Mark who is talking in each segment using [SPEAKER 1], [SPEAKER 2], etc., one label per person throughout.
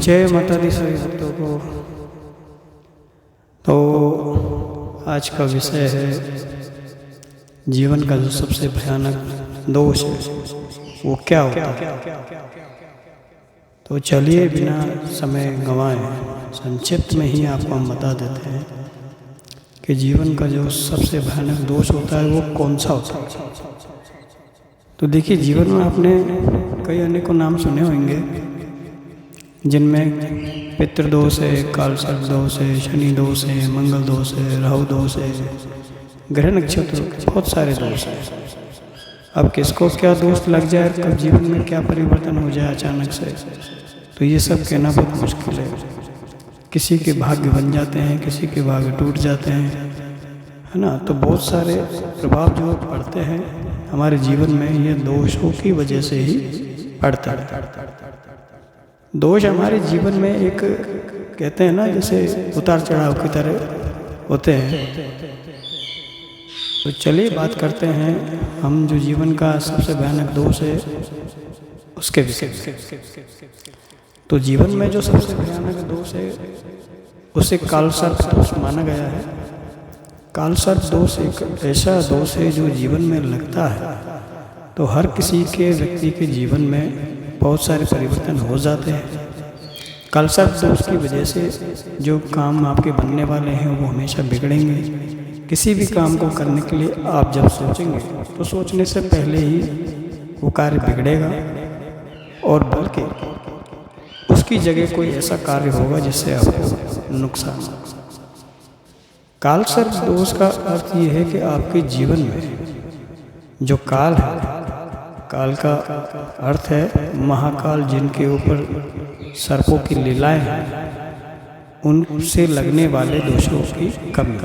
[SPEAKER 1] जय माता दी सभी भक्तों को। तो आज का विषय है जीवन का जो सबसे भयानक दोष है वो क्या होता है। तो चलिए बिना समय गंवाए संक्षिप्त में ही आपको हम बता देते हैं कि जीवन का जो सबसे भयानक दोष होता है वो कौन सा होता है। तो देखिए, जीवन में आपने कई अनेकों नाम सुने होंगे जिनमें पितृदोष है, कालसर्प दोष है, शनि दोष है, मंगल दोष है, राहु दोष है, ग्रह नक्षत्र, बहुत सारे दोष हैं। अब किसको क्या दोष लग जाए, कब जीवन में क्या परिवर्तन हो जाए अचानक से, तो ये सब कहना बहुत मुश्किल है। किसी के भाग्य बन जाते हैं, किसी के भाग्य टूट जाते हैं, है ना। तो बहुत सारे प्रभाव जो पड़ते हैं हमारे जीवन में, ये दोषों की वजह से ही पड़ता है। दोष हमारे जीवन में एक कहते हैं ना, जैसे उतार चढ़ाव की तरह होते हैं। तो चलिए बात करते हैं हम जो जीवन का सबसे भयानक दोष है उसके विषय में। तो जीवन में जो सबसे भयानक दोष है उसे कालसर्प दोष माना गया है। कालसर्प दोष एक ऐसा दोष है जो जीवन में लगता है तो हर किसी के व्यक्ति के जीवन में बहुत सारे परिवर्तन हो जाते हैं। कालसर्प दोष की वजह से जो काम आपके बनने वाले हैं वो हमेशा बिगड़ेंगे। किसी भी काम को करने के लिए आप जब सोचेंगे तो सोचने से पहले ही वो कार्य बिगड़ेगा और बल्कि उसकी जगह कोई ऐसा कार्य होगा जिससे आपको नुकसान हो। कालसर्प दोष का अर्थ ये है कि आपके जीवन में जो काल है, काल का अर्थ है महाकाल, जिनके ऊपर सर्पों की लीलाएं हैं, उनसे लगने वाले दोषों की कमी।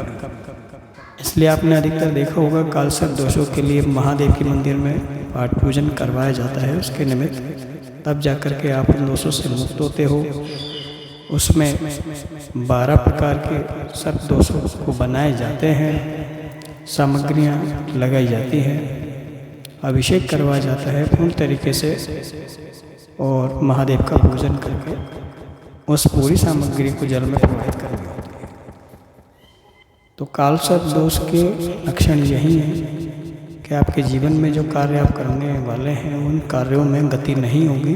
[SPEAKER 1] इसलिए आपने अधिकतर देखा होगा कालसर्प दोषों के लिए महादेव के मंदिर में पाठ पूजन करवाया जाता है उसके निमित्त। तब जाकर के आप उन दोषों से मुक्त होते हो। उसमें 12 प्रकार के सर्प दोषों को बनाए जाते हैं, सामग्रियाँ लगाई जाती हैं, अभिषेक करवाया जाता है पूर्ण तरीके से और महादेव का पूजन करके उस पूरी सामग्री को जल में प्रवाहित करनी होती है। तो कालसर्प दोष के लक्षण यही हैं कि आपके जीवन में जो कार्य आप करने वाले हैं उन कार्यों में गति नहीं होगी,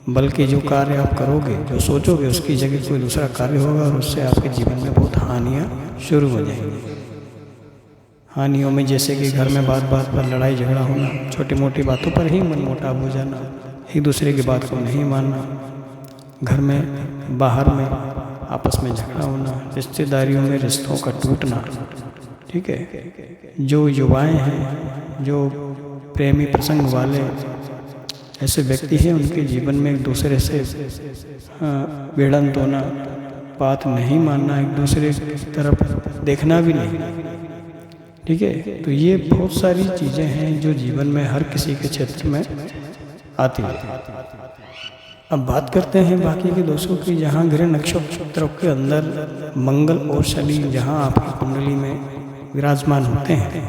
[SPEAKER 1] बल्कि जो कार्य आप करोगे, जो सोचोगे, उसकी जगह कोई दूसरा कार्य होगा और उससे आपके जीवन में बहुत हानियाँ शुरू हो जाएंगी। हानियों में जैसे कि घर में बात बात पर लड़ाई झगड़ा होना, छोटी मोटी बातों पर ही मनमुटाव हो जाना, एक दूसरे की बात को नहीं मानना, घर में बाहर में आपस में झगड़ा होना, रिश्तेदारियों में रिश्तों का टूटना। ठीक है, जो युवाएं हैं, जो प्रेमी प्रसंग वाले ऐसे व्यक्ति हैं, उनके जीवन में एक दूसरे से भिड़ंत होना, बात नहीं मानना, एक दूसरे की तरफ देखना भी नहीं। ठीक है, तो ये बहुत सारी चीज़ें हैं जो जीवन में हर किसी के क्षेत्र में आती है। अब बात करते हैं बाकी के दोषों की। जहाँ ग्रह नक्षत्रों के अंदर मंगल और शनि जहाँ आपकी कुंडली में विराजमान होते हैं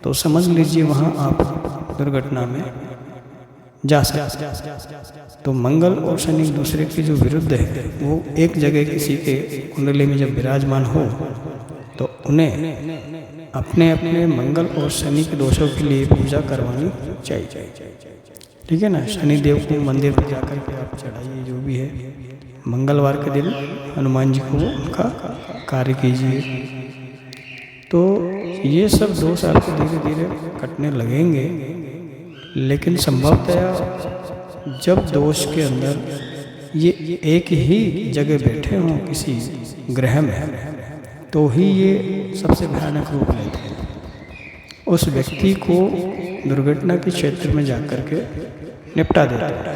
[SPEAKER 1] तो समझ लीजिए वहाँ आप दुर्घटना में जा सकते हैं। तो मंगल और शनि एक दूसरे के जो विरुद्ध है वो एक जगह किसी के कुंडली में जब विराजमान हो तो उन्हें अपने अपने मंगल और शनि के दोषों के लिए पूजा करवानी चाहिए। ठीक है ना। शनि देव को मंदिर पर जाकर के आप चढ़ाइए, जो भी है मंगलवार के दिन हनुमान जी को उनका कार्य कीजिए। तो ये सब दोष आपको धीरे धीरे कटने लगेंगे। लेकिन संभवतया जब दोष के अंदर ये एक ही जगह बैठे हों किसी ग्रह में तो ही ये सबसे भयानक रूप लेते हैं। उस व्यक्ति को दुर्घटना के क्षेत्र में जाकर के निपटा देता है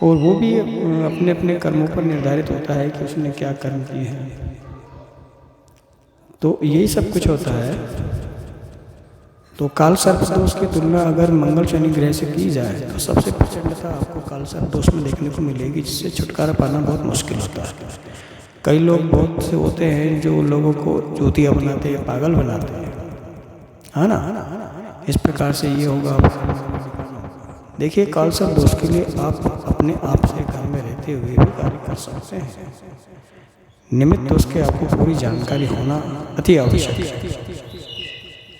[SPEAKER 1] और वो भी अपने अपने कर्मों पर निर्धारित होता है कि उसने क्या कर्म किए हैं। तो यही सब कुछ होता है। तो कालसर्प दोष की तुलना अगर मंगल शनि ग्रह से की जाए तो सबसे प्रचंडता आपको कालसर्प दोष में देखने को मिलेगी, जिससे छुटकारा पाना बहुत मुश्किल होता है। कई लोग बहुत से होते हैं जो लोगों को चूतिया बनाते हैं, पागल बनाते हैं, है ना। इस प्रकार से ये होगा। देखिए, कालसर्प दोष के लिए आप अपने आप से घर में रहते रहते हुए भी कार्य कर सकते हैं। निमित्त उसके आपको पूरी जानकारी होना अति आवश्यक है।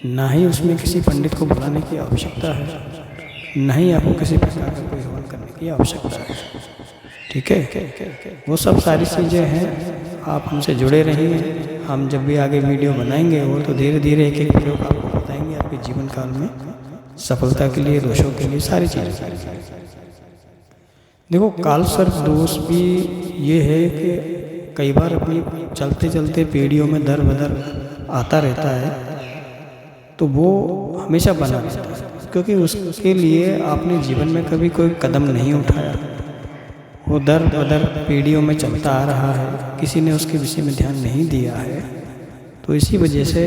[SPEAKER 1] ना ही उसमें किसी पंडित को बुलाने की आवश्यकता है, ना ही आपको किसी प्रकार का कोई हवन करने की आवश्यकता है। ठीक है, वो सब सारी चीज़ें हैं। आप हमसे जुड़े रहिए। हम जब भी आगे वीडियो बनाएंगे वो तो धीरे धीरे एक एक प्रयोग आपको बताएंगे आपके जीवन काल में सफलता के लिए, दोषों के लिए, सारी चीज़ें। देखो, काल सर्प दोष भी ये है कि कई बार अपनी चलते चलते पीढ़ियों में दर बदर आता रहता है, तो वो हमेशा बना रहता है, क्योंकि उसके लिए आपने जीवन में कभी कोई कदम नहीं उठाया। वो दर बदर पीढ़ियों में चलता आ रहा है, किसी ने उसके विषय में ध्यान नहीं दिया है। तो इसी वजह से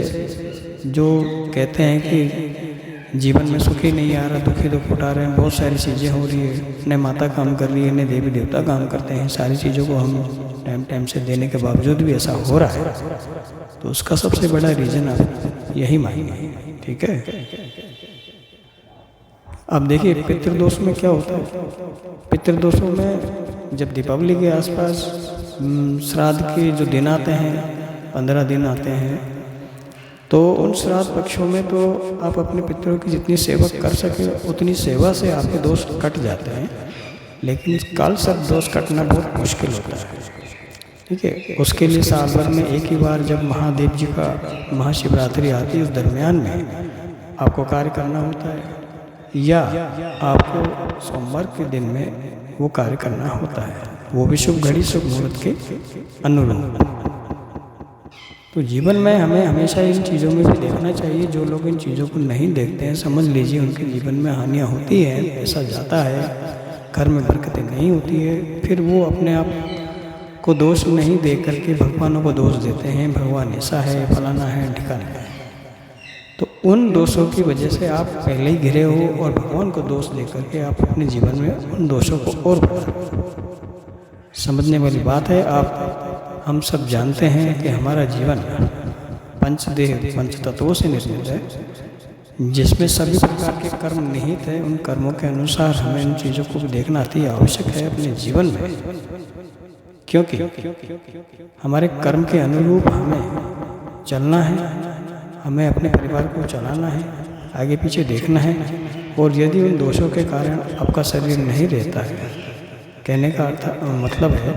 [SPEAKER 1] जो कहते हैं कि जीवन में सुख ही नहीं आ रहा, दुखी दुख उठा रहे हैं, बहुत सारी चीज़ें हो रही है, न माता काम कर रही है, न देवी देवता काम करते हैं, सारी चीज़ों को हम टाइम टाइम से देने के बावजूद भी ऐसा हो रहा है, तो उसका सबसे बड़ा रीज़न आप यही मानिए। ठीक है, अब देखिए पितृदोष में क्या होता है। पितृदोषों में जब दीपावली के आसपास श्राद्ध के जो दिन आते हैं, 15 दिन आते हैं, तो उन श्राद्ध पक्षों में तो आप अपने पितरों की जितनी सेवा कर सके उतनी सेवा से आपके दोष कट जाते हैं, लेकिन काल सर्प दोष कटना बहुत मुश्किल होता है। ठीक है, उसके लिए साल भर में एक ही बार जब महादेव जी का महाशिवरात्रि आती है, उस दरमियान में आपको कार्य करना होता है, या आपको सोमवार के दिन में वो कार्य करना होता है, वो भी शुभ घड़ी शुभ मुहूर्त के अनुरूप। तो जीवन में हमें हमेशा इन चीज़ों में भी देखना चाहिए। जो लोग इन चीज़ों को नहीं देखते हैं, समझ लीजिए उनके जीवन में हानियाँ होती हैं, पैसा जाता है, घर में बरकतें नहीं होती है, फिर वो अपने आप को दोष नहीं दे करके भगवानों को दोष देते हैं, भगवान ऐसा है, फलाना है, ठिकाना है। तो उन दोषों की वजह से आप पहले ही घिरे हो और भगवान को दोष दे करके आप अपने जीवन में उन दोषों को और समझने वाली बात है। हम सब जानते हैं कि हमारा जीवन पंचदेह पंच तत्वों से निर्मित है, जिसमें सभी प्रकार के कर्म निहित है। उन कर्मों के अनुसार हमें इन चीज़ों को भी देखना अति आवश्यक है अपने जीवन में, क्योंकि हमारे कर्म के अनुरूप हमें चलना है, हमें अपने परिवार को चलाना है, आगे पीछे देखना है। और यदि उन दोषों के कारण आपका शरीर नहीं रहता है, कहने का मतलब है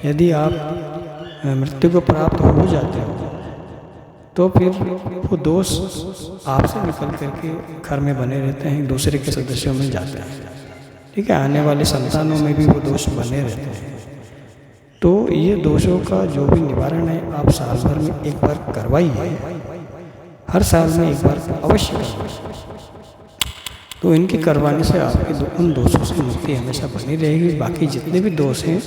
[SPEAKER 1] यदि आप मृत्यु को प्राप्त हो जाते हो, तो फिर वो दोष आपसे निकल करके घर में बने रहते हैं, दूसरे के सदस्यों में जाते हैं। ठीक है, आने वाले संतानों में भी वो दोष बने रहते हैं। तो ये दोषों का जो भी निवारण है आप साल भर में एक बार करवाइए, हर साल में एक बार अवश्य करवाइए। तो इनके करवाने से आपके उन दोषों से मुक्ति हमेशा बनी रहेगी। बाकी जितने भी दोष हैं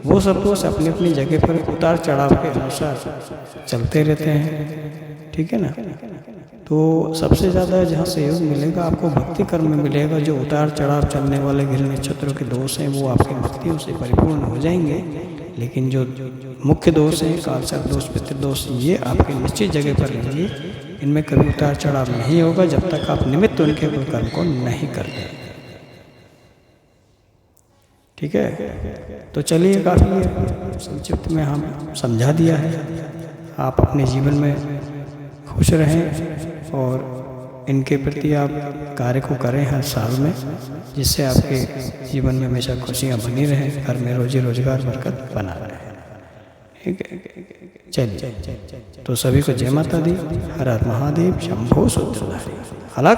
[SPEAKER 1] वो सब दोष अपनी अपनी जगह पर उतार चढ़ाव के अनुसार चलते रहते हैं। ठीक है ना। तो सबसे ज़्यादा जहाँ सहयोग मिलेगा आपको भक्ति कर्म में मिलेगा। जो उतार चढ़ाव चलने वाले ग्रह नक्षत्रों के दोष हैं वो आपकी भक्तियों से परिपूर्ण हो जाएंगे। लेकिन जो मुख्य दोष हैं काल सर्प दोष, पितृदोष, ये आपके निश्चित जगह पर रहेंगे। इनमें कभी उतार चढ़ाव नहीं होगा जब तक आप निमित्त उनके कोई कर्म को नहीं करते। ठीक है, तो चलिए काफ़ी संक्षिप्त में हम समझा दिया है। आप अपने जीवन में खुश रहें और इनके प्रति आप कार्य को करें हर साल में, जिससे आपके जीवन में हमेशा खुशियाँ बनी रहें, घर में रोजी रोजगार बरकत बना रहे। ठीक है, चलिए तो सभी को जय माता दी। हर हर महादेव, शंभो शूद्रधारी, अलग।